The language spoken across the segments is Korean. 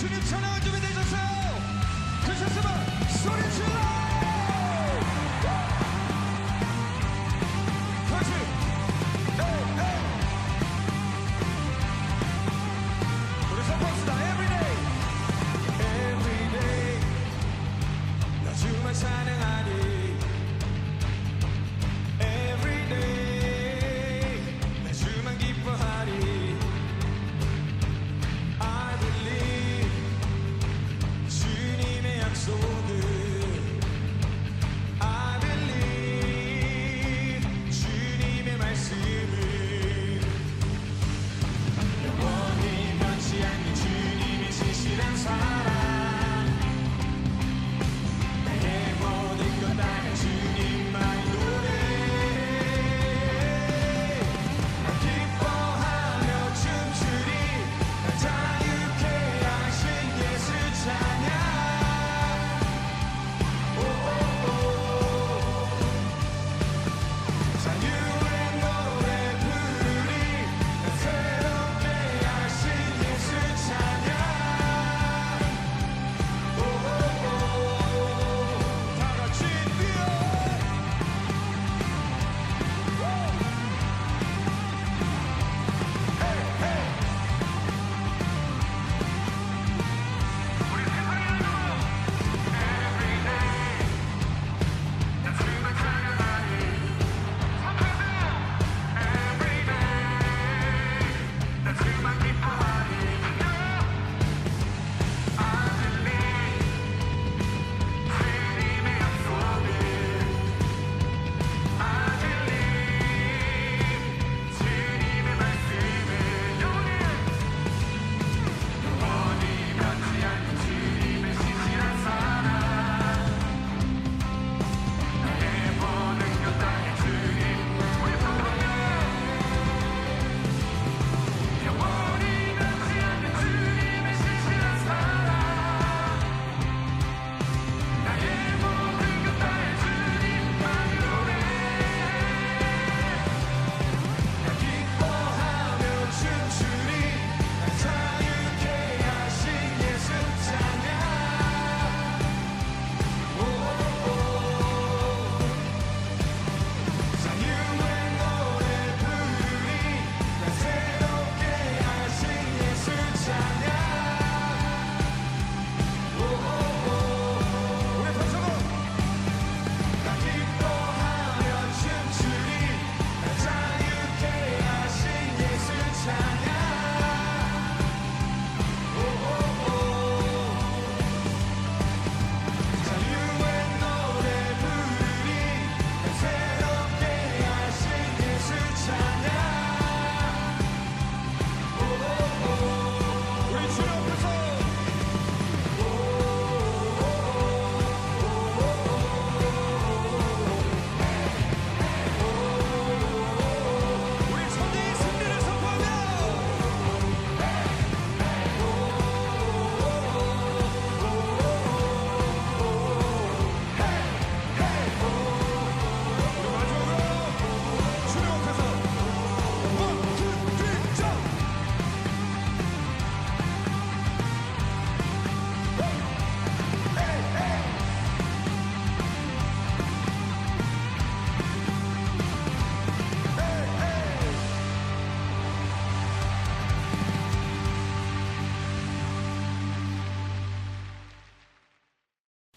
주님 찬양할 준비 되셨어요? 되셨으면 소리 질러! 다시! 우리 선포합시다. Everyday! Everyday 나 주만 찬양하니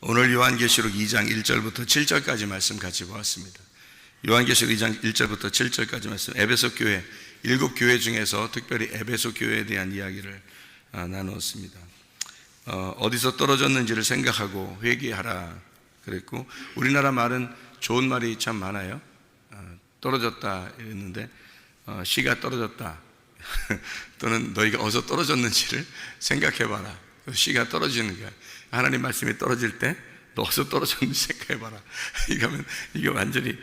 오늘 요한계시록 2장 1절부터 7절까지 말씀 같이 보았습니다. 요한계시록 2장 1절부터 7절까지 말씀, 에베소 교회, 7교회 중에서 특별히 에베소 교회에 대한 이야기를 나누었습니다. 어디서 떨어졌는지를 생각하고 회개하라 그랬고, 우리나라 말은 좋은 말이 참 많아요. 떨어졌다 이랬는데 씨가 떨어졌다 또는 너희가 어디서 떨어졌는지를 생각해봐라. 씨가 떨어지는 거야. 하나님 말씀이 떨어질 때 너 어디서 떨어졌는지 생각해봐라. 이거면 이게 완전히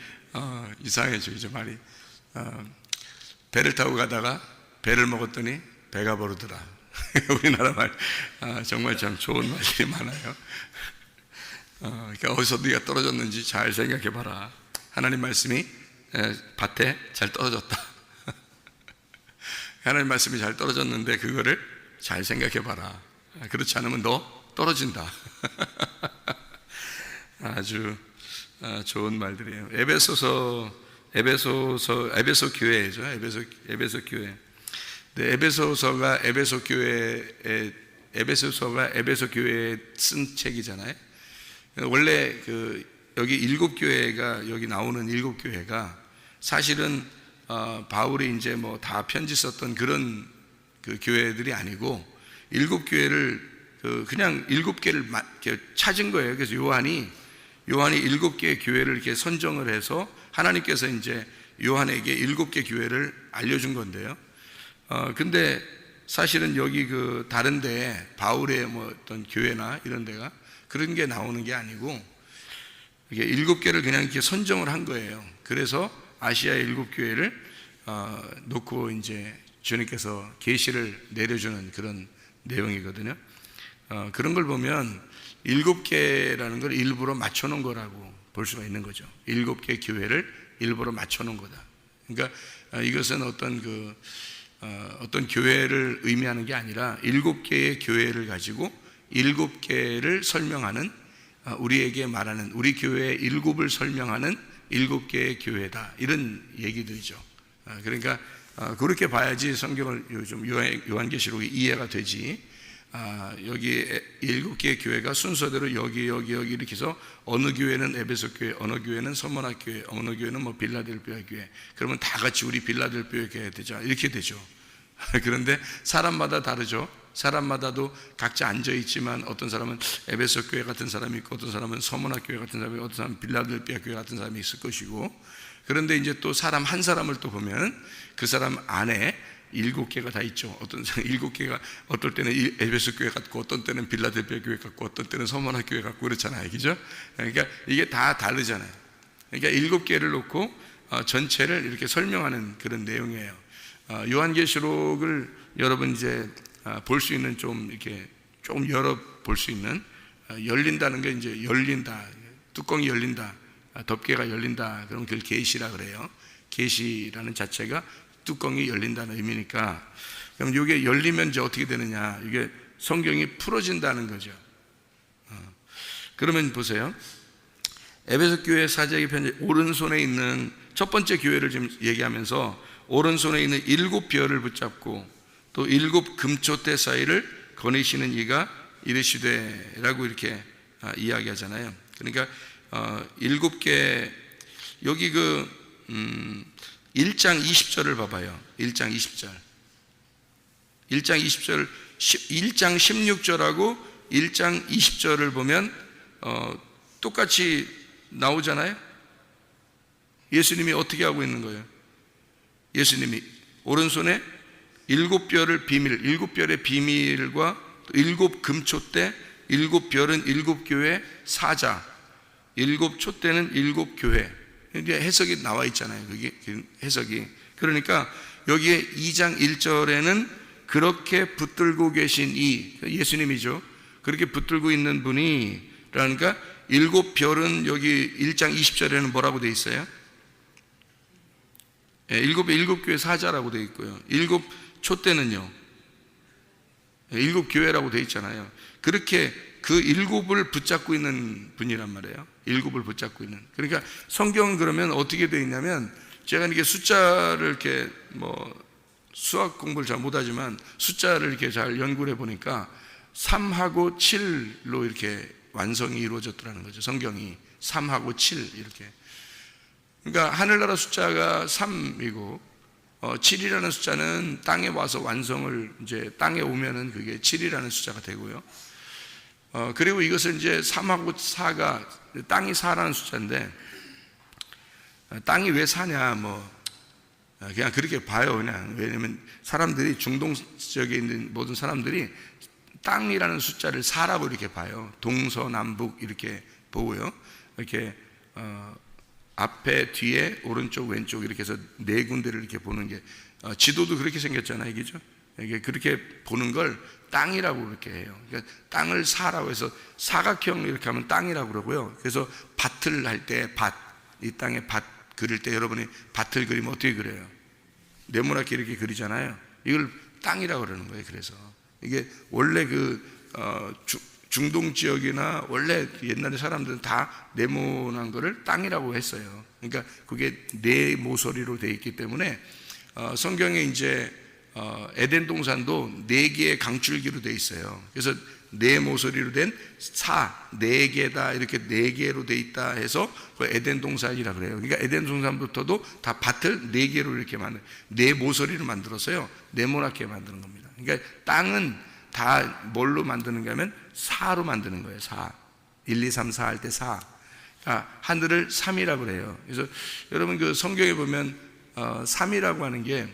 이상해지죠 말이. 배를 타고 가다가 배를 먹었더니 배가 부르더라. 우리나라 말 정말 참 좋은 말들이 많아요. 그러니까 어디서 네가 떨어졌는지 잘 생각해봐라. 하나님 말씀이 밭에 잘 떨어졌다. 하나님 말씀이 잘 떨어졌는데 그거를 잘 생각해봐라. 그렇지 않으면 너 떨어진다. 아주 좋은 말들이에요. 에베소 교회죠. 에베소 교회. 에베소서가 에베소 교회에 쓴 책이잖아요. 원래 여기 일곱 교회가, 여기 나오는 일곱 교회가 사실은 바울이 이제 뭐 다 편지 썼던 그런 그 교회들이 아니고, 일곱 교회를 그냥 일곱 개를 찾은 거예요. 그래서 요한이 일곱 개의 교회를 이렇게 선정을 해서 하나님께서 이제 요한에게 일곱 개 교회를 알려준 건데요. 근데 사실은 여기 다른데 바울의 뭐 어떤 교회나 이런 데가 그런 게 나오는 게 아니고, 이게 일곱 개를 그냥 이렇게 선정을 한 거예요. 그래서 아시아의 일곱 교회를 놓고 이제 주님께서 계시를 내려주는 그런 내용이거든요. 그런 걸 보면 일곱 개라는 걸 일부러 맞춰놓은 거라고 볼 수가 있는 거죠. 일곱 개 교회를 일부러 맞춰놓은 거다. 그러니까 이것은 어떤 교회를 의미하는 게 아니라 일곱 개의 교회를 가지고 일곱 개를 설명하는, 우리에게 말하는, 우리 교회의 일곱을 설명하는 일곱 개의 교회다, 이런 얘기들이죠. 그러니까 그렇게 봐야지 성경을 요즘 요한계시록이 이해가 되지. 여기 일곱 개의 교회가 순서대로 여기 이렇게 해서 어느 교회는 에베소 교회, 어느 교회는 서머나 교회, 어느 교회는 뭐 빌라델비아 교회, 그러면 다 같이 우리 빌라델비아 교회 되자, 이렇게 되죠. 그런데 사람마다 다르죠. 사람마다도 각자 앉아 있지만 어떤 사람은 에베소 교회 같은 사람이 있고, 어떤 사람은 서머나 교회 같은 사람이 있고, 어떤 사람은 빌라델비아 교회 같은 사람이 있을 것이고, 그런데 이제 또 사람 한 사람을 또 보면 그 사람 안에 일곱 개가 다 있죠. 어떤 일곱 개가 어떨 때는 에베소 교회 같고, 어떤 때는 빌라델비아 교회 같고, 어떤 때는 서머나 교회 같고 그렇잖아요, 그죠? 그러니까 이게 다 다르잖아요. 그러니까 일곱 개를 놓고 전체를 이렇게 설명하는 그런 내용이에요. 요한계시록을 여러분 이제 볼 수 있는, 좀 이렇게 조금 열어 볼 수 있는, 열린다는 게 이제 열린다, 뚜껑이 열린다, 덮개가 열린다, 그럼 그걸 계시라 그래요. 계시라는 자체가 뚜껑이 열린다는 의미니까, 그럼 이게 열리면 이제 어떻게 되느냐, 이게 성경이 풀어진다는 거죠. 그러면 보세요. 에베소 교회 사제에게 편지, 오른손에 있는 첫 번째 교회를 지금 얘기하면서 오른손에 있는 일곱 별을 붙잡고 또 일곱 금초대 사이를 거니시는 이가 이르시되라고 이렇게 이야기하잖아요. 그러니까 일곱 개, 여기 1장 20절을 봐봐요. 1장 20절 1장 16절하고 1장 20절을 보면 똑같이 나오잖아요. 예수님이 어떻게 하고 있는 거예요? 예수님이 오른손에 일곱 별의 비밀과 일곱 금초대, 일곱 별은 일곱 교회 사자, 일곱 촛대는 일곱 교회, 이게 해석이 나와 있잖아요. 그게 해석이. 그러니까 여기에 2장 1절에는 그렇게 붙들고 계신 이 예수님이죠. 그렇게 붙들고 있는 분이, 그러니까 일곱 별은 여기 1장 20절에는 뭐라고 되어 있어요? 일곱 교회 사자라고 되어 있고요. 일곱 촛대는요, 일곱 교회라고 되어 있잖아요. 그렇게 그 일곱을 붙잡고 있는 분이란 말이에요. 일곱을 붙잡고 있는. 그러니까 성경은 그러면 어떻게 되어 있냐면, 제가 이렇게 숫자를 이렇게 수학 공부를 잘 못하지만 숫자를 이렇게 잘 연구를 해보니까 3하고 7로 이렇게 완성이 이루어졌더라는 거죠. 성경이 3하고 7 이렇게. 그러니까 하늘나라 숫자가 3이고 7이라는 숫자는 땅에 와서 완성을, 이제 땅에 오면은 그게 7이라는 숫자가 되고요. 그리고 이것을 이제 3하고 4가, 땅이 4라는 숫자인데, 땅이 왜 4냐, 그냥 그렇게 봐요, 그냥. 왜냐면 사람들이, 중동 지역에 있는 모든 사람들이 땅이라는 숫자를 4라고 이렇게 봐요. 동서남북 이렇게 보고요. 이렇게, 앞에, 뒤에, 오른쪽, 왼쪽 이렇게 해서 네 군데를 이렇게 보는 게, 지도도 그렇게 생겼잖아요, 그죠? 이게 그렇게 보는 걸 땅이라고 이렇게 해요. 그러니까 땅을 사라고 해서 사각형 이렇게 하면 땅이라고 그러고요. 그래서 밭을 할 때 이 땅에 밭 그릴 때 여러분이 밭을 그리면 어떻게 그려요? 네모나게 이렇게 그리잖아요. 이걸 땅이라고 그러는 거예요. 그래서 이게 원래 중동 지역이나 원래 옛날에 사람들은 다 네모난 거를 땅이라고 했어요. 그러니까 그게 네 모서리로 되어 있기 때문에 성경에 이제 에덴 동산도 네 개의 강줄기로 되어 있어요. 그래서 네 모서리로 된 네 개다, 이렇게 네 개로 되어 있다 해서 그 에덴 동산이라 그래요. 그러니까 에덴 동산부터도 다 밭을 네 개로 이렇게 네 모서리를 만들어서요, 네모나게 만드는 겁니다. 그러니까 땅은 다 뭘로 만드는가 하면 사로 만드는 거예요. 1, 2, 3, 4 할 때 4. 하늘을 3이라고 그래요. 그래서 여러분 그 성경에 보면 3이라고 하는 게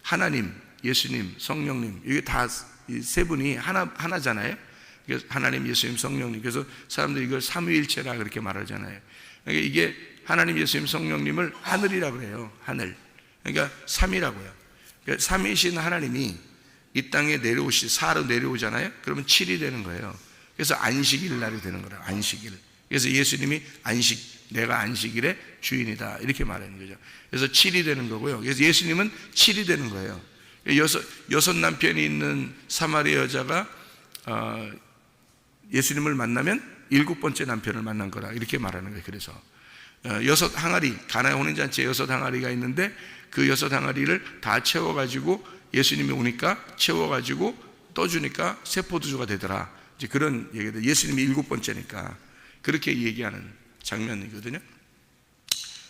하나님, 예수님, 성령님, 이게 다 이 세 분이 하나잖아요. 하나님, 예수님, 성령님. 그래서 사람들이 이걸 삼위일체라 그렇게 말하잖아요. 그러니까 이게 하나님, 예수님, 성령님을 하늘이라고 그래요. 하늘. 그러니까 3이라고요. 그러니까 3위이신 하나님이 이 땅에 내려오시, 4로 내려오잖아요. 그러면 7이 되는 거예요. 그래서 안식일 날이 되는 거예요. 안식일. 그래서 예수님이 내가 안식일의 주인이다, 이렇게 말하는 거죠. 그래서 7이 되는 거고요. 그래서 예수님은 7이 되는 거예요. 여섯 남편이 있는 사마리아 여자가 예수님을 만나면 7번째 남편을 만난 거라, 이렇게 말하는 거예요. 그래서 6 항아리, 가나에 혼인잔치에 6 항아리가 있는데 그 6 항아리를 다 채워가지고 예수님이 오니까 채워가지고 떠주니까 새 포도주가 되더라. 이제 그런 얘기들. 예수님이 7번째니까 그렇게 얘기하는 장면이거든요.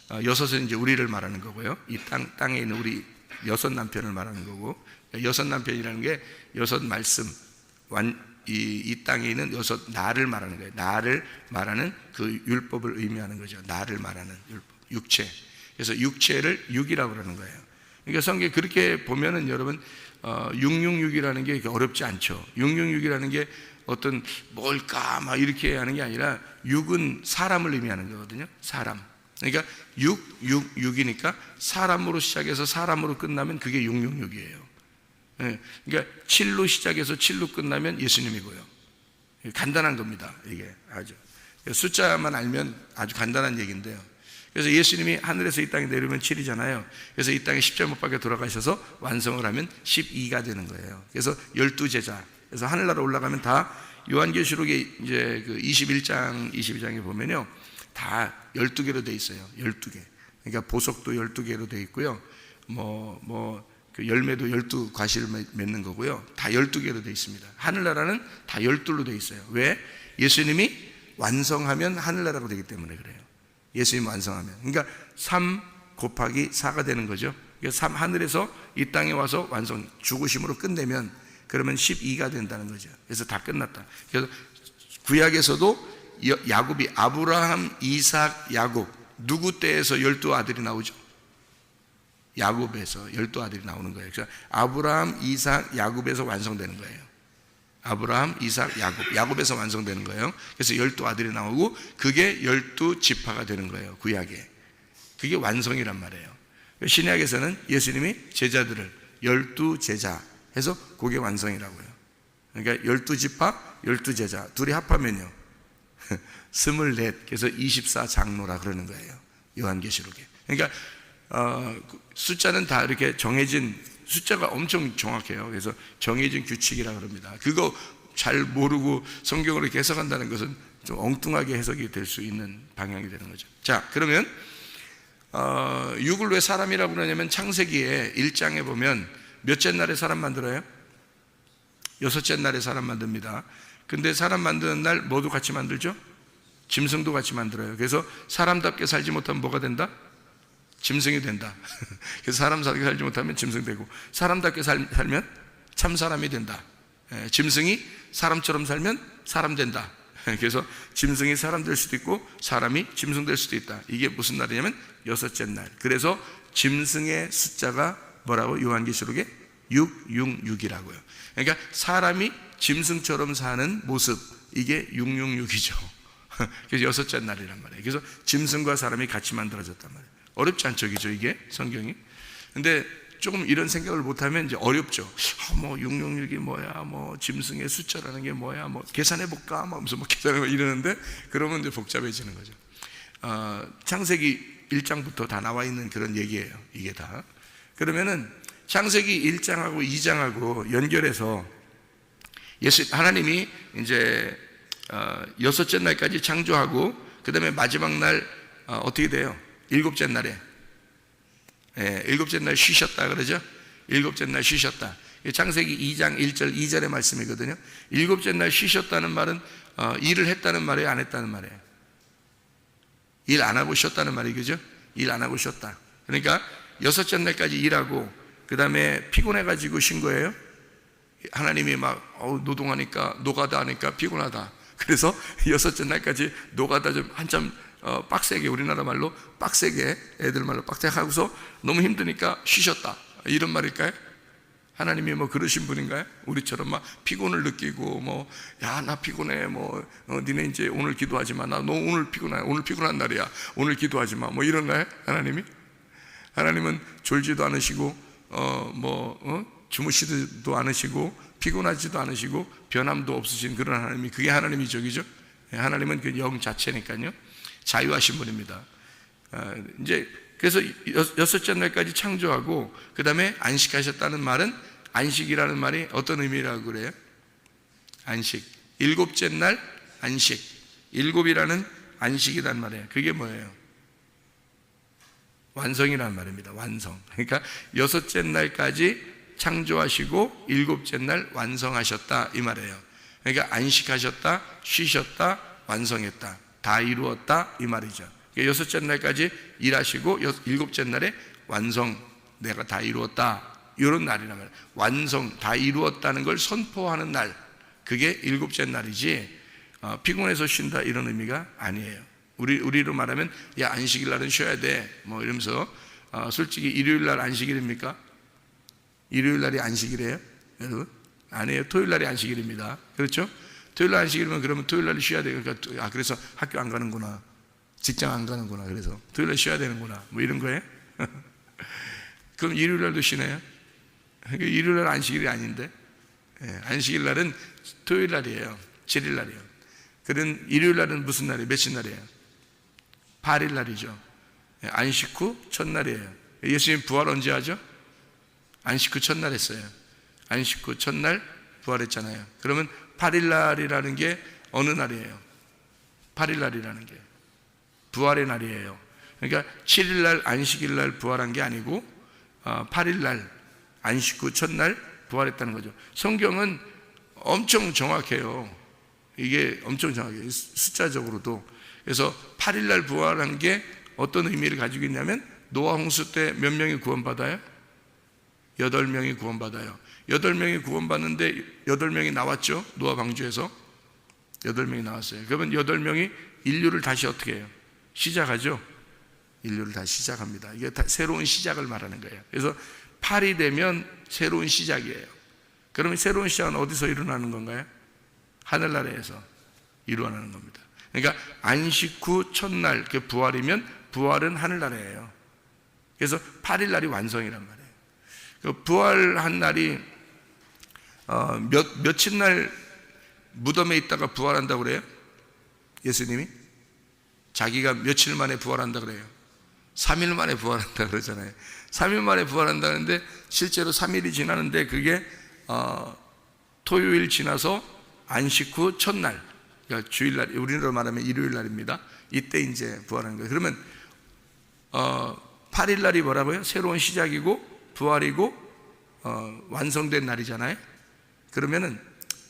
6은 이제 우리를 말하는 거고요. 이 땅에 있는 우리 6 남편을 말하는 거고, 6 남편이라는 게 6 말씀, 이 땅에 있는 6 나를 말하는 거예요. 나를 말하는 그 율법을 의미하는 거죠. 나를 말하는 율법, 육체. 그래서 육체를 6이라고 그러는 거예요. 그러니까 성경에 그렇게 보면은 여러분 666이라는 게 어렵지 않죠. 666이라는 게 어떤 뭘까 막 이렇게 하는 게 아니라 6은 사람을 의미하는 거거든요. 사람. 그러니까 6이니까 사람으로 시작해서 사람으로 끝나면 그게 666이에요. 그러니까 7로 시작해서 7로 끝나면 예수님이고요. 간단한 겁니다. 이게 아주 숫자만 알면 아주 간단한 얘기인데요. 그래서 예수님이 하늘에서 이 땅에 내려오면 7이잖아요. 그래서 이 땅에 십자가 못 박혀 돌아가셔서 완성을 하면 12가 되는 거예요. 그래서 12제자. 그래서 하늘나라 올라가면 다 요한계시록에 이제 그 21장, 22장에 보면요, 다 12개로 돼 있어요. 12개. 그러니까 보석도 12개로 돼 있고요. 그 열매도 12과실을 맺는 거고요. 다 12개로 돼 있습니다. 하늘나라는 다 12로 돼 있어요. 왜? 예수님이 완성하면 하늘나라가 되기 때문에 그래요. 예수님 완성하면. 그러니까 3 곱하기 4가 되는 거죠. 그러니까 하늘에서 이 땅에 와서 완성, 죽으심으로 끝내면 그러면 12가 된다는 거죠. 그래서 다 끝났다. 그래서 구약에서도 야곱이 아브라함, 이삭, 야곱, 누구 때에서 12아들이 나오죠? 야곱에서 12아들이 나오는 거예요. 그래서 아브라함, 이삭, 야곱에서 완성되는 거예요. 아브라함, 이삭, 야곱에서 완성되는 거예요. 그래서 12아들이 나오고 그게 12지파가 되는 거예요. 구약에. 그게 완성이란 말이에요. 신약에서는 예수님이 제자들을 12제자 해서 그게 완성이라고요. 그러니까 12지파, 12제자 둘이 합하면요 24, 그래서 24장로라 그러는 거예요. 요한계시록에. 그러니까 숫자는 다 이렇게 정해진, 숫자가 엄청 정확해요. 그래서 정해진 규칙이라 그럽니다. 그거 잘 모르고 성경을 이렇게 해석한다는 것은 좀 엉뚱하게 해석이 될 수 있는 방향이 되는 거죠. 자, 그러면 6을 왜 사람이라고 그러냐면 창세기에 1장에 보면 몇째 날에 사람 만들어요? 6째 날에 사람 만듭니다. 근데 사람 만드는 날 뭐도 같이 만들죠? 짐승도 같이 만들어요. 그래서 사람답게 살지 못하면 뭐가 된다? 짐승이 된다. 그래서 사람답게 살지 못하면 짐승 되고, 사람답게 살면 참 사람이 된다. 짐승이 사람처럼 살면 사람 된다. 그래서 짐승이 사람 될 수도 있고 사람이 짐승 될 수도 있다. 이게 무슨 날이냐면 6째 날. 그래서 짐승의 숫자가 뭐라고? 요한계시록에 666이라고요. 그러니까 사람이 짐승처럼 사는 모습, 이게 666이죠. 그래서 6째 날이란 말이에요. 그래서 짐승과 사람이 같이 만들어졌단 말이에요. 어렵지 않죠, 그죠, 이게 성경이? 근데 조금 이런 생각을 못하면 이제 어렵죠. 666이 뭐야, 짐승의 숫자라는 게 뭐야, 계산해볼까, 무슨 계산해볼까 이러는데, 그러면 이제 복잡해지는 거죠. 창세기 1장부터 다 나와 있는 그런 얘기예요, 이게 다. 그러면은 창세기 1장하고 2장하고 연결해서 하나님이 이제 여섯째 날까지 창조하고 그 다음에 마지막 날 어떻게 돼요? 일곱째 날에 일곱째 날 쉬셨다 그러죠? 일곱째 날 쉬셨다. 창세기 2장 1절 2절의 말씀이거든요. 일곱째 날 쉬셨다는 말은 일을 했다는 말이에요, 안 했다는 말이에요? 일 안 하고 쉬었다는 말이 그죠? 일 안 하고 쉬었다. 그러니까 여섯째 날까지 일하고 그 다음에 피곤해가지고 쉰 거예요. 하나님이 막 노동하니까 노가다 하니까 피곤하다. 그래서 여섯째 날까지 노가다 좀 한참 빡세게, 우리나라 말로 빡세게, 애들 말로 빡세게 하고서 너무 힘드니까 쉬셨다, 이런 말일까요? 하나님이 뭐 그러신 분인가요? 우리처럼 막 피곤을 느끼고 뭐 야 나 피곤해 뭐 니네 이제 오늘 기도하지 마, 나 너 오늘 피곤해, 오늘 피곤한 날이야, 오늘 기도하지 마, 뭐 이런가요? 하나님은 졸지도 않으시고 주무시지도 않으시고 피곤하지도 않으시고 변함도 없으신 그런 하나님이, 그게 하나님이 적이죠. 하나님은 그 영 자체니까요. 자유하신 분입니다. 이제 그래서 여섯째 날까지 창조하고 그 다음에 안식하셨다는 말은, 안식이라는 말이 어떤 의미라고 그래요? 안식, 일곱째 날 안식, 일곱이라는 안식이란 말이에요. 그게 뭐예요? 완성이란 말입니다. 완성. 그러니까 여섯째 날까지 창조하시고 일곱째 날 완성하셨다, 이 말이에요. 그러니까 안식하셨다, 쉬셨다, 완성했다, 다 이루었다, 이 말이죠. 여섯째 날까지 일하시고 일곱째 날에 완성, 내가 다 이루었다, 이런 날이란 말이에요. 완성, 다 이루었다는 걸 선포하는 날, 그게 일곱째 날이지 피곤해서 쉰다 이런 의미가 아니에요. 우리로 말하면 야 안식일 날은 쉬어야 돼 뭐 이러면서 솔직히 일요일 날 안식일입니까? 일요일 날이 안식일이에요? 여러분? 아니에요. 토요일 날이 안식일입니다. 그렇죠? 토요일 날 안식일이면 그러면 토요일 날이 쉬어야 돼. 그러니까 그래서 학교 안 가는구나, 직장 안 가는구나, 그래서 토요일 날 쉬어야 되는구나, 뭐 이런 거예요? 그럼 일요일 날도 쉬네요? 그러니까 일요일 날 안식일이 아닌데, 안식일 날은 토요일 날이에요. 7일 날이에요. 그런 일요일 날은 무슨 날이에요? 며칠 날이에요? 8일 날이죠. 안식 후 첫날이에요. 예수님 부활 언제 하죠? 안식 후 첫날 했어요. 안식 후 첫날 부활했잖아요. 그러면 8일 날이라는 게 어느 날이에요? 8일 날이라는 게 부활의 날이에요. 그러니까 7일 날 안식일 날 부활한 게 아니고 8일 날 안식 후 첫날 부활했다는 거죠. 성경은 엄청 정확해요. 이게 엄청 정확해요, 숫자적으로도. 그래서 8일 날 부활한 게 어떤 의미를 가지고 있냐면, 노아 홍수 때 몇 명이 구원받아요? 8명이 구원받아요. 8명이 구원받는데 8명이 나왔죠. 노아 방주에서 8명이 나왔어요. 그러면 8명이 인류를 다시 어떻게 해요? 시작하죠. 인류를 다시 시작합니다. 이게 새로운 시작을 말하는 거예요. 그래서 8이 되면 새로운 시작이에요. 그러면 새로운 시작은 어디서 일어나는 건가요? 하늘나라에서 이루어나는 겁니다. 그러니까 안식 후 첫날, 그 부활이면 부활은 하늘나라예요. 그래서 8일 날이 완성이란 말이에요. 그 부활한 날이 며칠 날 무덤에 있다가 부활한다고 그래요? 예수님이 자기가 며칠 만에 부활한다 그래요? 3일 만에 부활한다 그러잖아요. 3일 만에 부활한다는데 실제로 3일이 지나는데 그게 토요일 지나서 안식 후 첫날, 그러니까 주일날, 우리로 말하면 일요일 날입니다. 이때 이제 부활하는 거예요. 그러면 8일 날이 뭐라고요? 새로운 시작이고 부활이고 완성된 날이잖아요. 그러면은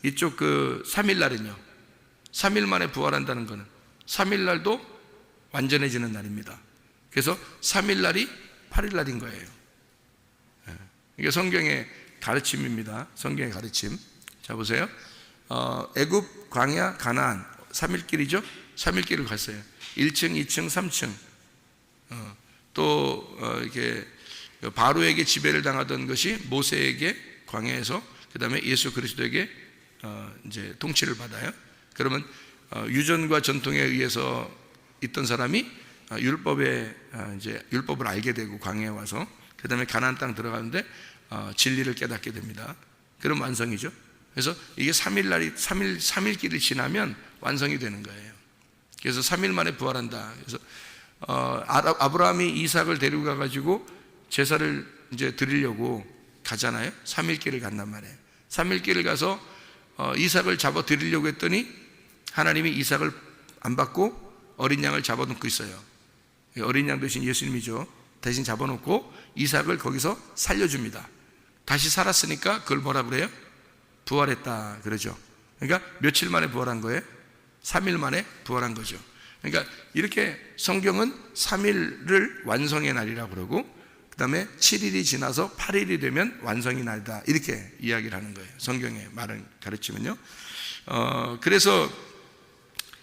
이쪽 그 3일 날은요, 3일 만에 부활한다는 거는 3일 날도 완전해지는 날입니다. 그래서 3일 날이 8일 날인 거예요. 이게 성경의 가르침입니다. 성경의 가르침. 자 보세요. 애굽, 광야, 가나안 3일 길이죠. 3일 길을 갔어요. 1층, 2층, 3층. 또 이렇게 바로에게 지배를 당하던 것이 모세에게 광야에서, 그 다음에 예수 그리스도에게 이제 통치를 받아요. 그러면 유전과 전통에 의해서 있던 사람이 율법에 이제 율법을 알게 되고 광야에 와서, 그 다음에 가나안 땅 들어가는데 진리를 깨닫게 됩니다. 그럼 완성이죠. 그래서 이게 3일 길을 지나면 완성이 되는 거예요. 그래서 3일 만에 부활한다. 그래서 아브라함이 이삭을 데리고 가가지고 제사를 이제 드리려고 가잖아요. 3일 길을 간단 말이에요. 3일 길을 가서 이삭을 잡아 드리려고 했더니 하나님이 이삭을 안 받고 어린 양을 잡아놓고 있어요. 어린 양 대신 예수님이죠. 대신 잡아놓고 이삭을 거기서 살려줍니다. 다시 살았으니까 그걸 뭐라 그래요? 부활했다 그러죠. 그러니까 며칠 만에 부활한 거예요? 3일 만에 부활한 거죠. 그러니까 이렇게 성경은 3일을 완성의 날이라고 그러고 그 다음에 7일이 지나서 8일이 되면 완성의 날이다 이렇게 이야기를 하는 거예요. 성경의 말을 가르치면요. 그래서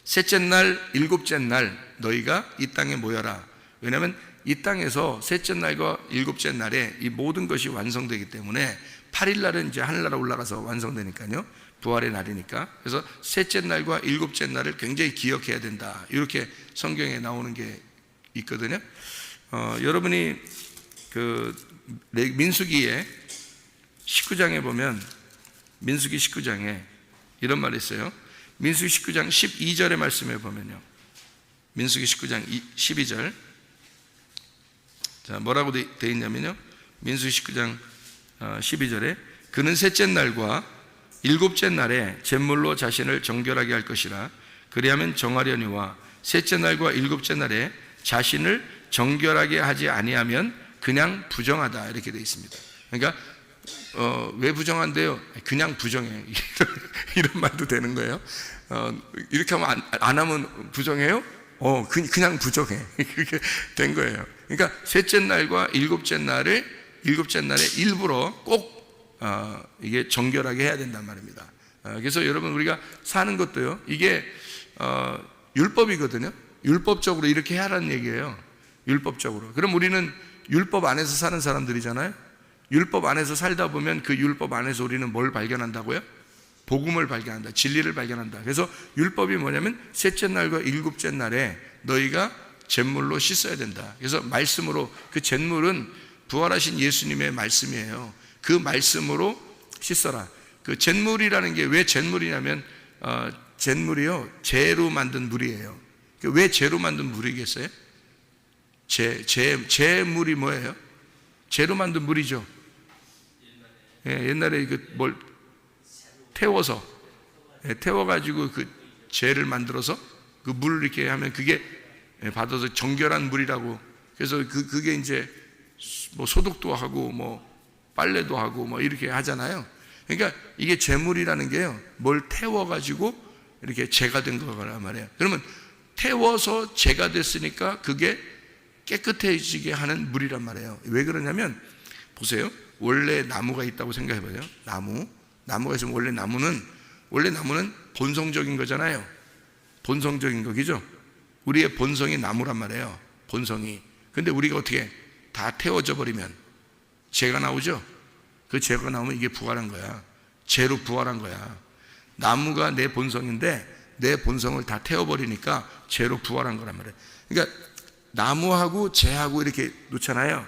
셋째 날, 일곱째 날 너희가 이 땅에 모여라. 왜냐하면 이 땅에서 셋째 날과 일곱째 날에 이 모든 것이 완성되기 때문에 8일 날은 이제 하늘나라 올라가서 완성되니까요. 부활의 날이니까. 그래서 셋째 날과 일곱째 날을 굉장히 기억해야 된다. 이렇게 성경에 나오는 게 있거든요. 여러분이 그 민수기의 19장에 보면 민수기 19장에 이런 말이 있어요. 민수기 19장 12절의 말씀에 보면요. 민수기 19장 12절. 자, 뭐라고 되어 있냐면요. 민수기 19장 12절에 그는 셋째 날과 일곱째 날에 제물로 자신을 정결하게 할 것이라. 그리하면 정하려니와 셋째 날과 일곱째 날에 자신을 정결하게 하지 아니하면 그냥 부정하다 이렇게 되어 있습니다. 그러니까 왜 부정한데요? 그냥 부정해. 이런 말도 되는 거예요. 이렇게 하면 안 하면 부정해요? 그냥 부정해. 그렇게 된 거예요. 그러니까 셋째 날과 일곱째 날에 일부러 꼭 이게 정결하게 해야 된단 말입니다. 그래서 여러분 우리가 사는 것도요. 이게 율법이거든요. 율법적으로 이렇게 해야라는 얘기예요. 율법적으로. 그럼 우리는 율법 안에서 사는 사람들이잖아요. 율법 안에서 살다 보면 그 율법 안에서 우리는 뭘 발견한다고요? 복음을 발견한다. 진리를 발견한다. 그래서 율법이 뭐냐면 셋째 날과 일곱째 날에 너희가 잿물로 씻어야 된다. 그래서 말씀으로, 그 잿물은 부활하신 예수님의 말씀이에요. 그 말씀으로 씻어라. 그 잿물이라는 게 왜 잿물이냐면 잿물이요 재로 만든 물이에요. 왜 재로 만든 물이겠어요? 재물이 뭐예요? 재로 만든 물이죠. 옛날에 뭘 태워서 태워가지고 그 재를 만들어서 그 물을 이렇게 하면 그게 받아서 정결한 물이라고. 그래서 그게 이제 뭐 소독도 하고 뭐 빨래도 하고 뭐 이렇게 하잖아요. 그러니까 이게 재물이라는 게요, 뭘 태워가지고 이렇게 재가 된 거란 말이에요. 그러면 태워서 재가 됐으니까 그게 깨끗해지게 하는 물이란 말이에요. 왜 그러냐면 보세요. 원래 나무가 있다고 생각해봐요. 나무가 있으면 원래 나무는 본성적인 거잖아요. 본성적인 거기죠. 우리의 본성이 나무란 말이에요. 본성이. 근데 우리가 어떻게 다 태워져 버리면 재가 나오죠. 그 재가 나오면 이게 부활한 거야. 재로 부활한 거야. 나무가 내 본성인데 내 본성을 다 태워버리니까 재로 부활한 거란 말이에요. 그러니까 나무하고 재하고 이렇게 놓잖아요.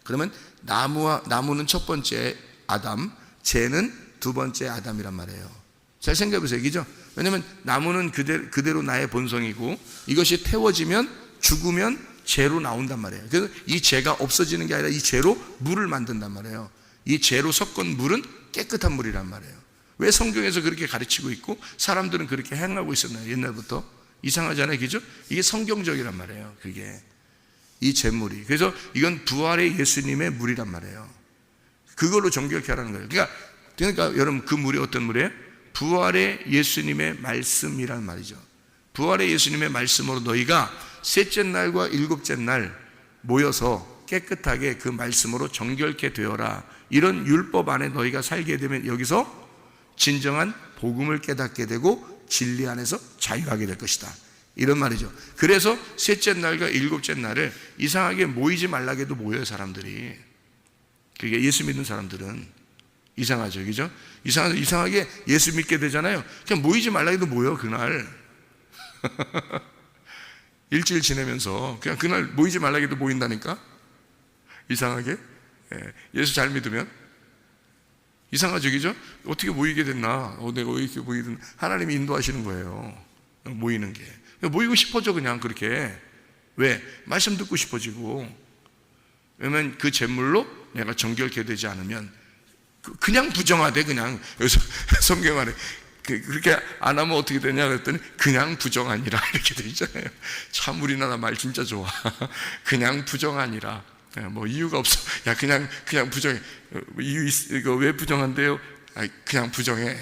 그러면 나무는 첫 번째 아담, 재는 두 번째 아담이란 말이에요. 잘 생각해 보세요. 이죠? 왜냐하면 나무는 그대로 나의 본성이고 이것이 태워지면 죽으면 재로 나온단 말이에요. 그래서 이 재가 없어지는 게 아니라 이 재로 물을 만든단 말이에요. 이 재로 섞은 물은 깨끗한 물이란 말이에요. 왜 성경에서 그렇게 가르치고 있고 사람들은 그렇게 행하고 있었나요? 옛날부터. 이상하잖아요. 그죠? 이게 성경적이란 말이에요. 그게 이 재물이. 그래서 이건 부활의 예수님의 물이란 말이에요. 그걸로 정결케 하라는 거예요. 그러니까 여러분 그 물이 어떤 물이에요? 부활의 예수님의 말씀이란 말이죠. 부활의 예수님의 말씀으로 너희가 셋째 날과 일곱째 날 모여서 깨끗하게 그 말씀으로 정결케 되어라. 이런 율법 안에 너희가 살게 되면 여기서 진정한 복음을 깨닫게 되고 진리 안에서 자유하게 될 것이다. 이런 말이죠. 그래서 셋째 날과 일곱째 날을 이상하게 모이지 말라게도 모여요, 사람들이. 그게 예수 믿는 사람들은. 이상하죠, 그죠? 이상하게 예수 믿게 되잖아요. 그냥 모이지 말라게도 모여, 그날. 일주일 지내면서 그냥 그날 모이지 말라게도 모인다니까? 이상하게? 예수 잘 믿으면? 이상하죠, 그죠? 어떻게 모이게 됐나? 내가 왜 이렇게 모이든 하나님이 인도하시는 거예요. 모이는 게. 모이고 싶어져, 그냥 그렇게. 왜? 말씀 듣고 싶어지고. 왜냐면 그 제물로 내가 정결케 되지 않으면 그냥 부정하대. 그냥 여기서 성경 안에 그렇게 안 하면 어떻게 되냐 그랬더니 그냥 부정하니라 이렇게 돼 있잖아요. 참 우리나라 말 진짜 좋아. 그냥 부정하니라. 뭐 이유가 없어. 야 그냥 부정해. 이유 이거 왜 부정한대요? 그냥 부정해.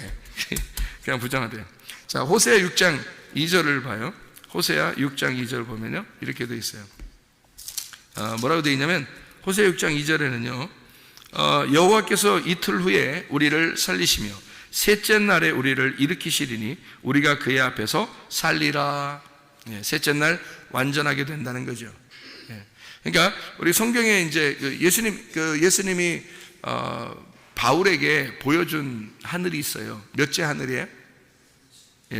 그냥 부정하대요. 자, 호세아 6장 2절을 봐요. 호세아 6장 2절 보면요 이렇게 돼 있어요. 뭐라고 돼 있냐면 호세아 6장 2절에는요 여호와께서 이틀 후에 우리를 살리시며 셋째 날에 우리를 일으키시리니 우리가 그의 앞에서 살리라. 셋째 날 완전하게 된다는 거죠. 그러니까 우리 성경에 이제 예수님이 바울에게 보여준 하늘이 있어요. 몇째 하늘이에요?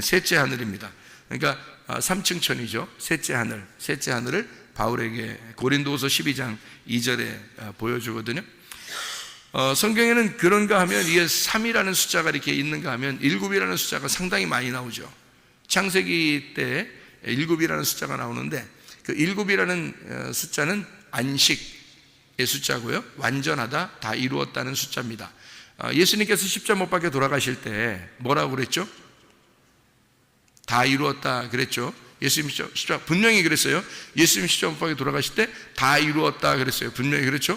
셋째 하늘입니다. 그러니까 3층 천이죠. 셋째 하늘을 바울에게 고린도후서 12장 2절에 보여주거든요. 성경에는 그런가 하면 이게 3이라는 숫자가 이렇게 있는가 하면 7이라는 숫자가 상당히 많이 나오죠. 창세기 때 7이라는 숫자가 나오는데 그 7이라는 숫자는 안식의 숫자고요. 완전하다, 다 이루었다는 숫자입니다. 예수님께서 십자가 못 박혀 돌아가실 때 뭐라고 그랬죠? 다 이루었다 그랬죠. 예수님 십자가 분명히 그랬어요. 예수님 십자가 못 박혀 돌아가실 때 다 이루었다 그랬어요. 분명히 그렇죠.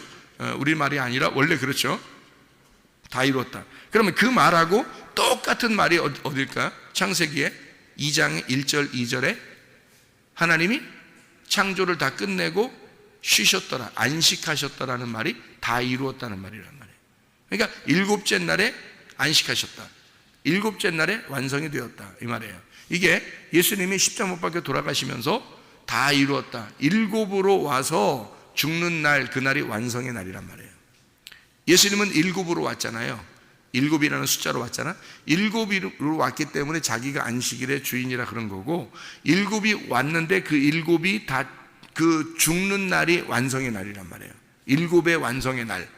우리 말이 아니라 원래 그렇죠. 다 이루었다. 그러면 그 말하고 똑같은 말이 어딜까? 창세기에 2장 1절 2절에 하나님이 창조를 다 끝내고 쉬셨더라, 안식하셨더라는 말이 다 이루었다는 말이란 말이에요. 그러니까 일곱째 날에 안식하셨다, 일곱째 날에 완성이 되었다 이 말이에요. 이게 예수님이 십자가 못 박혀 돌아가시면서 다 이루었다, 일곱으로 와서 죽는 날, 그날이 완성의 날이란 말이에요. 예수님은 일곱으로 왔잖아요. 일곱이라는 숫자로 왔잖아. 일곱으로 왔기 때문에 자기가 안식일의 주인이라 그런 거고, 일곱이 왔는데 그 일곱이 다 그 죽는 날이 완성의 날이란 말이에요. 일곱의 완성의 날.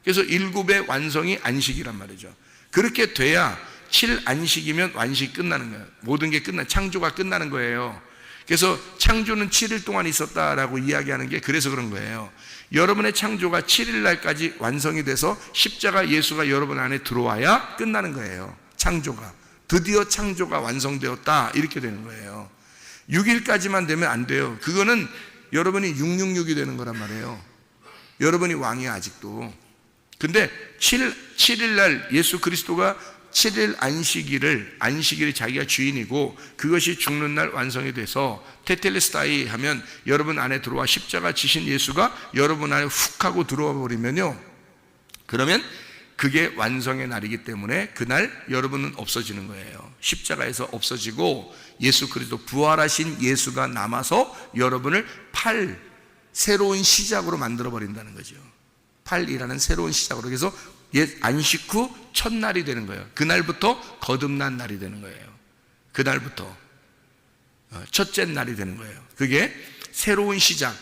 그래서 일곱의 완성이 안식이란 말이죠. 그렇게 돼야 7안식이면 완식이 끝나는 거예요. 모든 게 창조가 끝나는 거예요. 그래서 창조는 7일 동안 있었다라고 이야기하는 게 그래서 그런 거예요. 여러분의 창조가 7일 날까지 완성이 돼서 십자가 예수가 여러분 안에 들어와야 끝나는 거예요. 창조가 드디어 창조가 완성되었다 이렇게 되는 거예요. 6일까지만 되면 안 돼요. 그거는 여러분이 666이 되는 거란 말이에요. 여러분이 왕이야 아직도. 근데 7일 날 예수 그리스도가 7일 안식일이 자기가 주인이고 그것이 죽는 날 완성이 돼서 테텔레스타이 하면 여러분 안에 들어와 십자가 지신 예수가 여러분 안에 훅 하고 들어와 버리면요, 그러면 그게 완성의 날이기 때문에 그날 여러분은 없어지는 거예요. 십자가에서 없어지고 예수 그리스도 부활하신 예수가 남아서 여러분을 새로운 시작으로 만들어 버린다는 거죠. 8이라는 새로운 시작으로. 그래서 안식 후 첫날이 되는 거예요. 그날부터 거듭난 날이 되는 거예요. 그날부터 첫째 날이 되는 거예요. 그게 새로운 시작.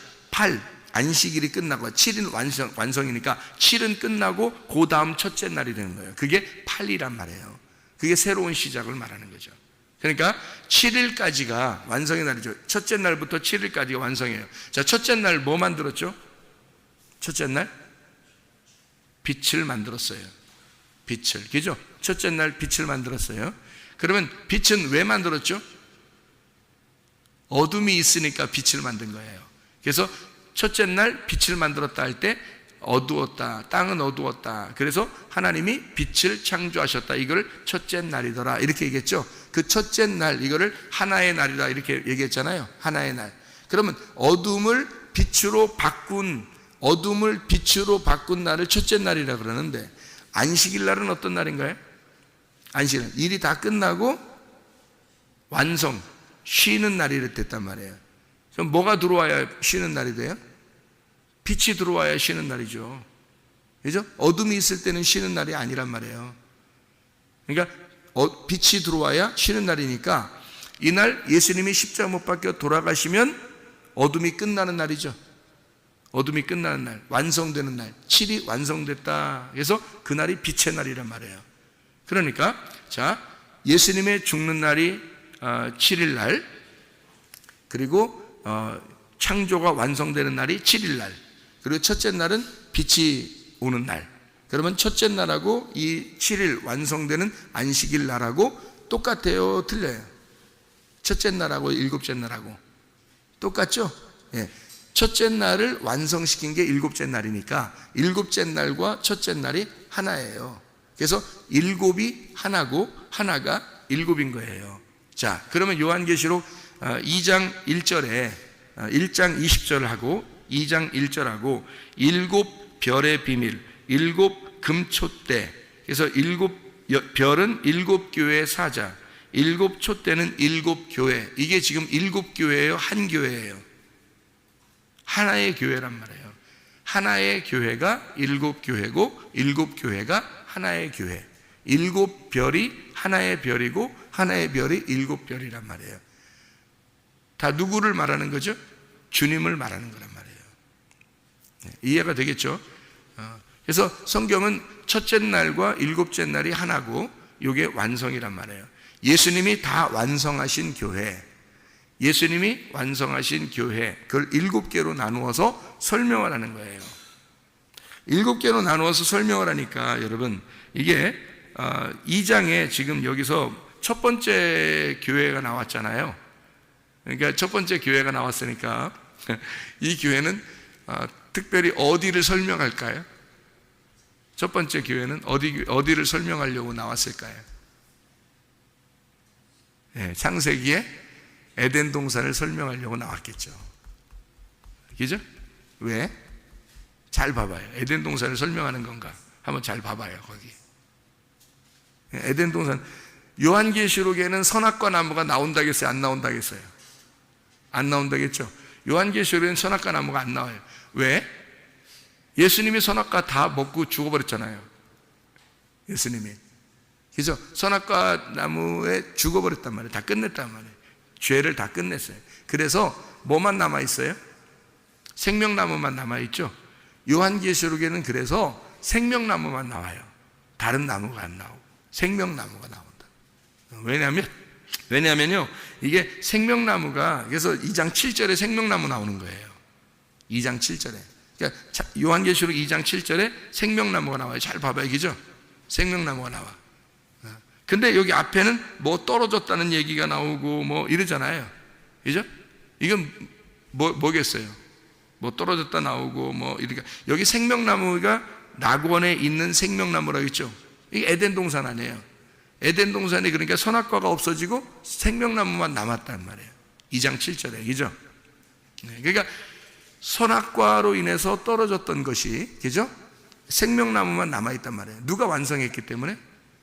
안식일이 끝나고 7일 완성이니까 7은 끝나고 그 다음 첫째 날이 되는 거예요. 그게 8이란 말이에요. 그게 새로운 시작을 말하는 거죠. 그러니까 7일까지가 완성의 날이죠. 첫째 날부터 7일까지가 완성이에요. 자, 첫째 날 뭐 만들었죠? 첫째 날 빛을 만들었어요. 빛을, 그죠? 첫째 날 빛을 만들었어요. 그러면 빛은 왜 만들었죠? 어둠이 있으니까 빛을 만든 거예요. 그래서 첫째 날 빛을 만들었다 할 때 어두웠다, 땅은 어두웠다. 그래서 하나님이 빛을 창조하셨다. 이걸 첫째 날이더라 이렇게 얘기했죠. 그 첫째 날, 이거를 하나의 날이다 이렇게 얘기했잖아요. 하나의 날. 그러면 어둠을 빛으로 바꾼 날을 첫째 날이라 그러는데, 안식일 날은 어떤 날인가요? 안식일, 일이 다 끝나고 완성, 쉬는 날이 됐단 말이에요. 그럼 뭐가 들어와야 쉬는 날이 돼요? 빛이 들어와야 쉬는 날이죠. 그죠? 어둠이 있을 때는 쉬는 날이 아니란 말이에요. 그러니까 빛이 들어와야 쉬는 날이니까 이날 예수님이 십자가 못 박혀 돌아가시면 어둠이 끝나는 날이죠. 어둠이 끝나는 날, 완성되는 날, 7이 완성됐다. 그래서 그날이 빛의 날이란 말이에요. 그러니까 자, 예수님의 죽는 날이 7일 날, 그리고 창조가 완성되는 날이 7일 날, 그리고 첫째 날은 빛이 오는 날, 그 그러면 첫째 날하고 이 7일 완성되는 안식일 날하고 똑같아요, 틀려요? 첫째 날하고 일곱째 날하고 똑같죠? 예. 첫째 날을 완성시킨 게 일곱째 날이니까 일곱째 날과 첫째 날이 하나예요. 그래서 일곱이 하나고 하나가 일곱인 거예요. 자, 그러면 요한계시록 2장 1절에 1장 20절을 하고 2장 1절하고 일곱 별의 비밀, 일곱 금촛대, 그래서 일곱 별은 일곱 교회의 사자, 일곱 촛대는 일곱 교회. 이게 지금 일곱 교회예요, 한 교회예요? 하나의 교회란 말이에요. 하나의 교회가 일곱 교회고 일곱 교회가 하나의 교회. 일곱 별이 하나의 별이고 하나의 별이 일곱 별이란 말이에요. 다 누구를 말하는 거죠? 주님을 말하는 거란 말이에요. 이해가 되겠죠? 그래서 성경은 첫째 날과 일곱째 날이 하나고 이게 완성이란 말이에요. 예수님이 다 완성하신 교회, 예수님이 완성하신 교회, 그걸 일곱 개로 나누어서 설명을 하는 거예요. 일곱 개로 나누어서 설명을 하니까 여러분 이게 2장에 지금 여기서 첫 번째 교회가 나왔잖아요. 그러니까 첫 번째 교회가 나왔으니까 이 교회는 특별히 어디를 설명할까요? 첫 번째 교회는 어디를 설명하려고 나왔을까요? 네, 창세기에 에덴 동산을 설명하려고 나왔겠죠. 그죠? 왜? 잘 봐봐요. 에덴 동산을 설명하는 건가? 한번 잘 봐봐요, 거기. 에덴 동산. 요한계시록에는 선악과 나무가 나온다겠어요? 안 나온다겠어요? 안 나온다겠죠? 요한계시록에는 선악과 나무가 안 나와요. 왜? 예수님이 선악과 다 먹고 죽어버렸잖아요. 예수님이. 그죠? 선악과 나무에 죽어버렸단 말이에요. 다 끝냈단 말이에요. 죄를 다 끝냈어요. 그래서 뭐만 남아있어요? 생명나무만 남아있죠. 요한계시록에는 그래서 생명나무만 나와요. 다른 나무가 안 나오고 생명나무가 나온다. 왜냐면요 이게 생명나무가, 그래서 2장 7절에 생명나무 나오는 거예요. 2장 7절에. 그러니까 요한계시록 2장 7절에 생명나무가 나와요. 잘 봐봐요. 그죠? 생명나무가 나와. 근데 여기 앞에는 뭐 떨어졌다는 얘기가 나오고 뭐 이러잖아요. 그죠? 이건 뭐겠어요? 뭐 떨어졌다 나오고 뭐 이러니까 여기 생명나무가 낙원에 있는 생명나무라고 했죠. 이게 에덴 동산 아니에요. 에덴 동산이 그러니까 선악과가 없어지고 생명나무만 남았단 말이에요. 2장 7절에. 그죠? 그러니까 선악과로 인해서 떨어졌던 것이, 그죠? 생명나무만 남아있단 말이에요. 누가 완성했기 때문에?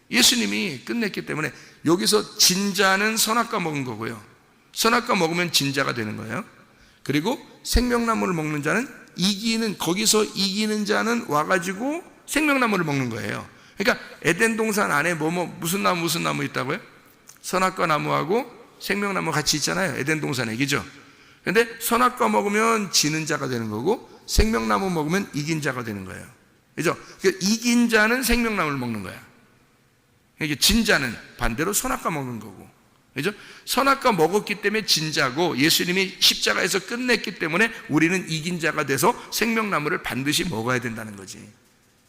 예수님이 끝냈기 때문에. 여기서 진자는 선악과 먹은 거고요. 선악과 먹으면 진자가 되는 거예요. 그리고 생명나무를 먹는 자는 거기서 이기는 자는 와가지고 생명나무를 먹는 거예요. 그러니까 에덴 동산 안에 무슨 나무 있다고요? 선악과 나무하고 생명나무 같이 있잖아요. 에덴 동산에. 그죠? 근데 선악과 먹으면 지는 자가 되는 거고 생명나무 먹으면 이긴 자가 되는 거예요. 그죠? 그러니까 이긴 자는 생명나무를 먹는 거야. 그러니까 진 자는 반대로 선악과 먹는 거고. 그죠? 선악과 먹었기 때문에 진 자고 예수님이 십자가에서 끝냈기 때문에 우리는 이긴 자가 돼서 생명나무를 반드시 먹어야 된다는 거지.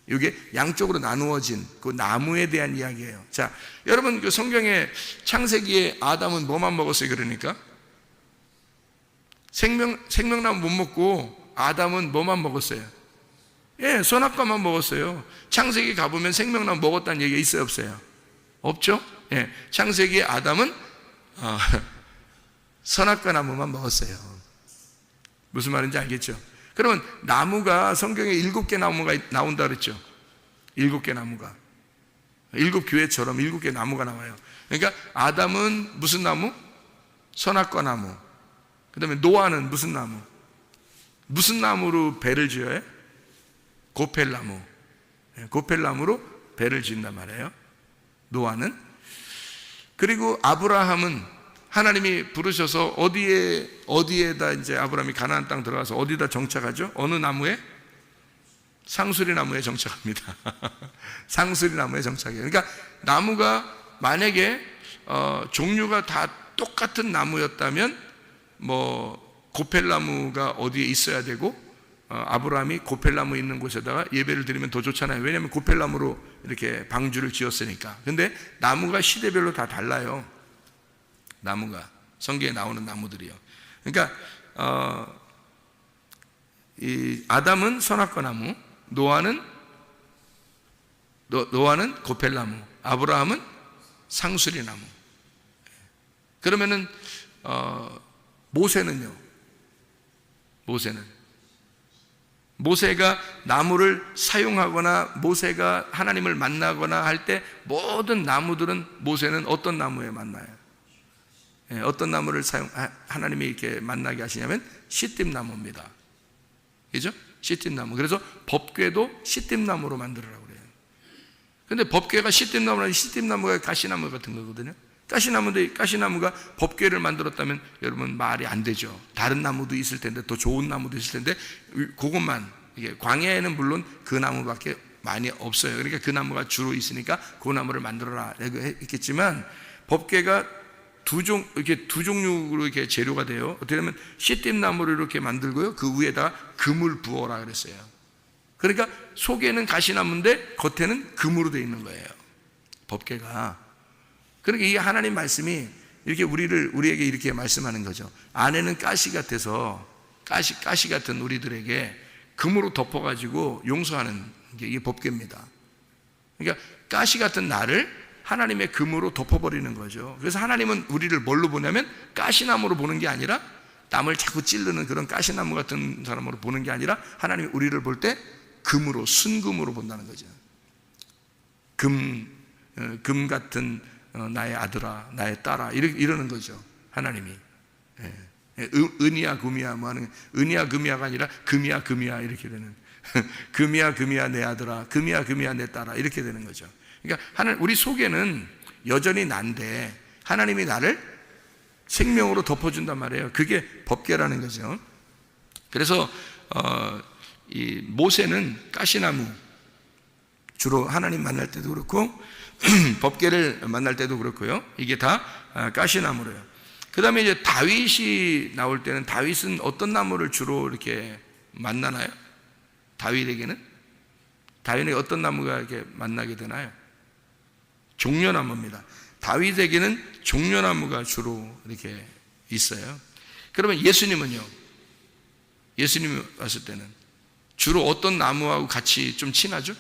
이게 양쪽으로 나누어진 그 나무에 대한 이야기예요. 자, 여러분 그 성경에 창세기에 아담은 뭐만 먹었어요? 그러니까 생명나무 못 먹고 아담은 뭐만 먹었어요? 예, 선악과만 먹었어요. 창세기 가보면 생명나무 먹었다는 얘기가 있어요, 없어요? 없죠? 예, 창세기에 아담은 선악과 나무만 먹었어요. 무슨 말인지 알겠죠? 그러면 나무가 성경에 7개 나무가 나온다 그랬죠? 7개 나무가. 7교회처럼 7개 나무가 나와요. 그러니까 아담은 무슨 나무? 선악과 나무. 그 다음에 노아는 무슨 나무? 무슨 나무로 배를 지어요? 고펠나무. 고펠나무로 배를 지은단 말이에요. 노아는. 그리고 아브라함은 하나님이 부르셔서 어디에다 이제 아브라함이 가나안 땅 들어가서 어디다 정착하죠? 어느 나무에? 상수리 나무에 정착합니다. 상수리 나무에 정착해요. 그러니까 나무가 만약에 종류가 다 똑같은 나무였다면 뭐 고펠나무가 어디에 있어야 되고 아브라함이 고펠나무 있는 곳에다가 예배를 드리면 더 좋잖아요. 왜냐하면 고펠나무로 이렇게 방주를 지었으니까. 근데 나무가 시대별로 다 달라요. 나무가 성경에 나오는 나무들이요. 그러니까 이 아담은 선악과나무, 노아는 고펠나무, 아브라함은 상수리나무. 그러면은 모세는요? 모세가 나무를 사용하거나 모세가 하나님을 만나거나 할 때 모든 나무들은 모세는 어떤 나무에 만나요? 어떤 나무를 하나님이 이렇게 만나게 하시냐면 시띠나무입니다. 그죠? 시띠나무. 그래서 법궤도 시띠나무로 만들으라고 그래요. 근데 법궤가 시띠나무가 가시나무 같은 거거든요. 가시나무가 법궤를 만들었다면 여러분 말이 안 되죠. 다른 나무도 있을 텐데, 더 좋은 나무도 있을 텐데, 그것만, 이게 광야에는 물론 그 나무밖에 많이 없어요. 그러니까 그 나무가 주로 있으니까 그 나무를 만들어라 했겠지만, 법궤가 두 종류로 이렇게 재료가 돼요. 어떻게 보면 시띠나무를 이렇게 만들고요, 그 위에다가 금을 부어라 그랬어요. 그러니까 속에는 가시나무인데 겉에는 금으로 되어 있는 거예요, 법궤가. 그러니까 이 하나님 말씀이 이렇게 우리에게 이렇게 말씀하는 거죠. 안에는 가시 같아서 가시 같은 우리들에게 금으로 덮어가지고 용서하는 게 이게 법궤입니다. 그러니까 가시 같은 나를 하나님의 금으로 덮어버리는 거죠. 그래서 하나님은 우리를 뭘로 보냐면 가시나무로 보는 게 아니라, 남을 자꾸 찌르는 그런 가시나무 같은 사람으로 보는 게 아니라, 하나님이 우리를 볼 때 금으로, 순금으로 본다는 거죠. 금 같은 나의 아들아, 나의 딸아, 이러는 거죠, 하나님이. 은이야 금이야 뭐 하는, 은이야 금이야가 아니라 금이야 이렇게 되는 금이야 내 아들아, 금이야 내 딸아, 이렇게 되는 거죠. 그러니까 우리 속에는 여전히 난데 하나님이 나를 생명으로 덮어준단 말이에요. 그게 법궤라는 거죠. 그래서 이 모세는 가시나무, 주로 하나님 만날 때도 그렇고 법궤를 만날 때도 그렇고요, 이게 다 가시나무로요. 그 다음에 이제 다윗이 나올 때는, 다윗은 어떤 나무를 주로 이렇게 만나나요? 다윗에게 어떤 나무가 이렇게 만나게 되나요? 종려나무입니다. 다윗에게는 종려나무가 주로 이렇게 있어요. 그러면 예수님은요? 예수님이 왔을 때는 주로 어떤 나무하고 같이 좀 친하죠?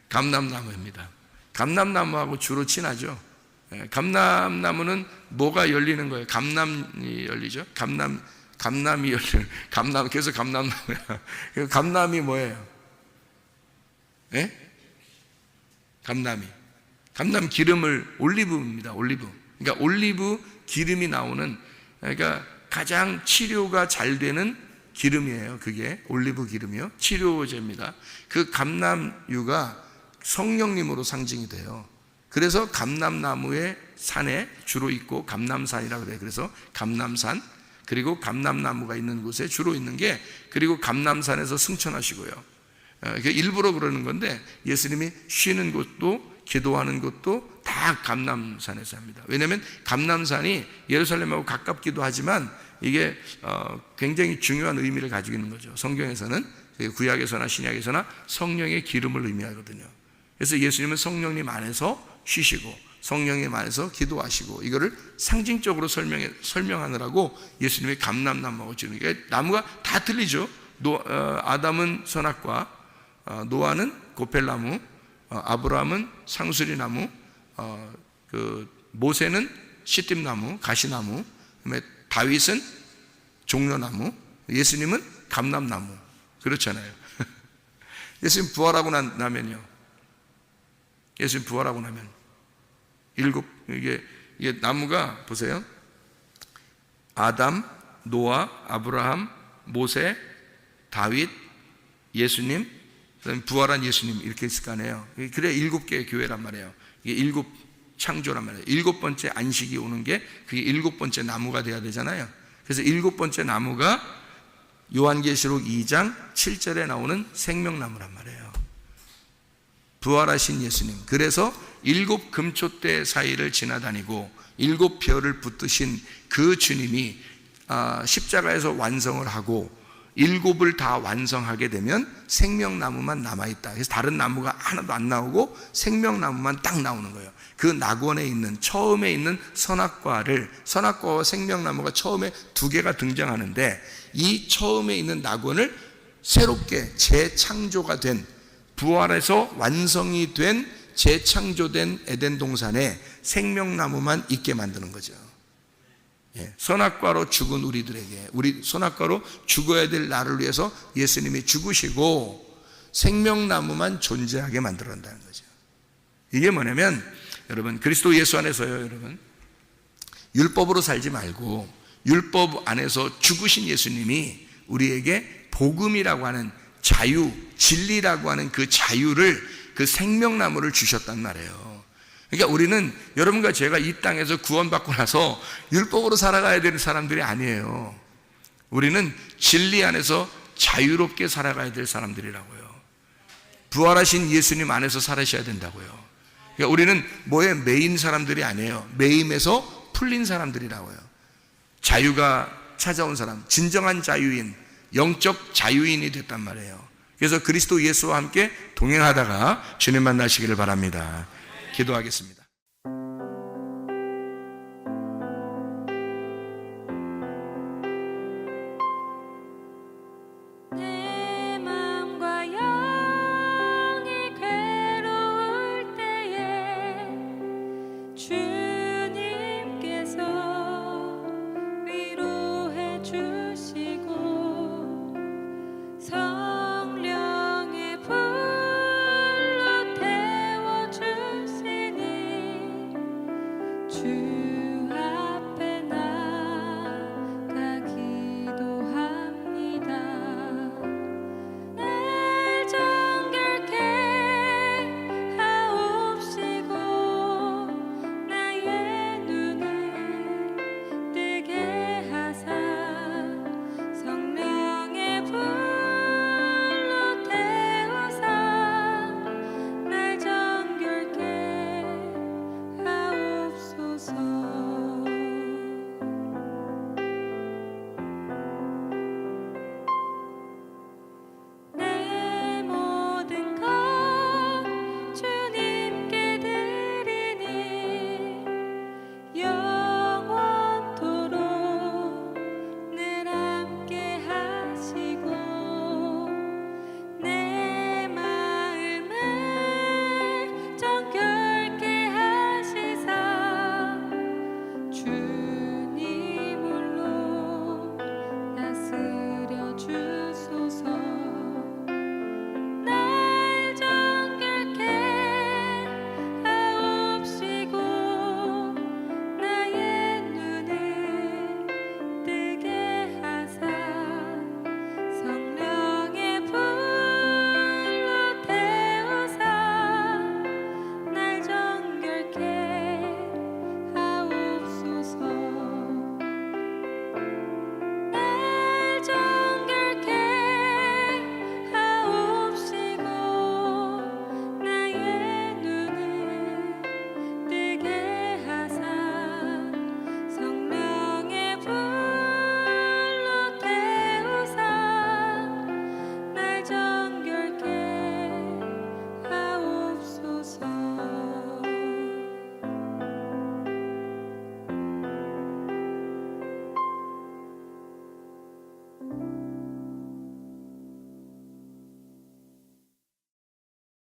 감람나무입니다. 감람나무하고 주로 친하죠. 감람나무는 뭐가 열리는 거예요? 감람이 열리죠. 감람이 열리는, 그래서 감람나무야. 감람이 뭐예요? 감람 기름을, 올리브입니다. 올리브. 그러니까 올리브 기름이 나오는, 그러니까 가장 치료가 잘 되는 기름이에요. 그게 올리브 기름이요, 치료제입니다. 그 감람유가 성령님으로 상징이 돼요. 그래서 감람나무의 산에 주로 있고, 감람산이라고 그래요. 그래서 감람산, 그리고 감람나무가 있는 곳에 주로 있는 게, 그리고 감람산에서 승천하시고요. 일부러 그러는 건데, 예수님이 쉬는 곳도 기도하는 곳도 다 감람산에서 합니다. 왜냐하면 감람산이 예루살렘하고 가깝기도 하지만 이게 굉장히 중요한 의미를 가지고 있는 거죠. 성경에서는, 구약에서나 신약에서나 성령의 기름을 의미하거든요. 그래서 예수님은 성령님 안에서 쉬시고 성령님 안에서 기도하시고, 이거를 상징적으로 설명하느라고 예수님이 감람나무하고 지는, 그러니까 나무가 다 틀리죠. 아담은 선악과, 노아는 고펠나무, 아브라함은 상수리나무, 모세는 시띠나무, 가시나무, 그다음에 다윗은 종려나무, 예수님은 감람나무. 그렇잖아요. 예수님 부활하고 나면요, 예수님 부활하고 나면 이게 나무가, 보세요, 아담, 노아, 아브라함, 모세, 다윗, 예수님, 그다음에 부활한 예수님, 이렇게 있을 거 아니에요. 그래 7개의 교회란 말이에요. 이게 7 창조란 말이에요. 7번째 안식이 오는 게 그게 7번째 나무가 돼야 되잖아요. 그래서 7번째 나무가 요한계시록 2장 7절에 나오는 생명나무란 말이에요. 부활하신 예수님. 그래서 7 금초대 사이를 지나다니고 7 별을 붙드신 그 주님이 십자가에서 완성을 하고 7을 다 완성하게 되면 생명나무만 남아있다. 그래서 다른 나무가 하나도 안 나오고 생명나무만 딱 나오는 거예요. 그 낙원에 있는 처음에 있는 선악과와 생명나무가 처음에 2개가 등장하는데, 이 처음에 있는 낙원을 새롭게 재창조가 된, 부활해서 완성이 된 재창조된 에덴 동산에 생명나무만 있게 만드는 거죠. 선악과로 죽은 우리들에게, 우리 선악과로 죽어야 될 나를 위해서 예수님이 죽으시고 생명나무만 존재하게 만들어낸다는 거죠. 이게 뭐냐면, 여러분, 그리스도 예수 안에서요, 여러분, 율법으로 살지 말고 율법 안에서 죽으신 예수님이 우리에게 복음이라고 하는 자유, 진리라고 하는 그 자유를, 그 생명나무를 주셨단 말이에요. 그러니까 우리는, 여러분과 제가 이 땅에서 구원받고 나서 율법으로 살아가야 되는 사람들이 아니에요. 우리는 진리 안에서 자유롭게 살아가야 될 사람들이라고요. 부활하신 예수님 안에서 살아셔야 된다고요. 그러니까 우리는 뭐에 매인 사람들이 아니에요. 매임에서 풀린 사람들이라고요. 자유가 찾아온 사람, 진정한 자유인, 영적 자유인이 됐단 말이에요. 그래서 그리스도 예수와 함께 동행하다가 주님 만나시기를 바랍니다. 기도하겠습니다.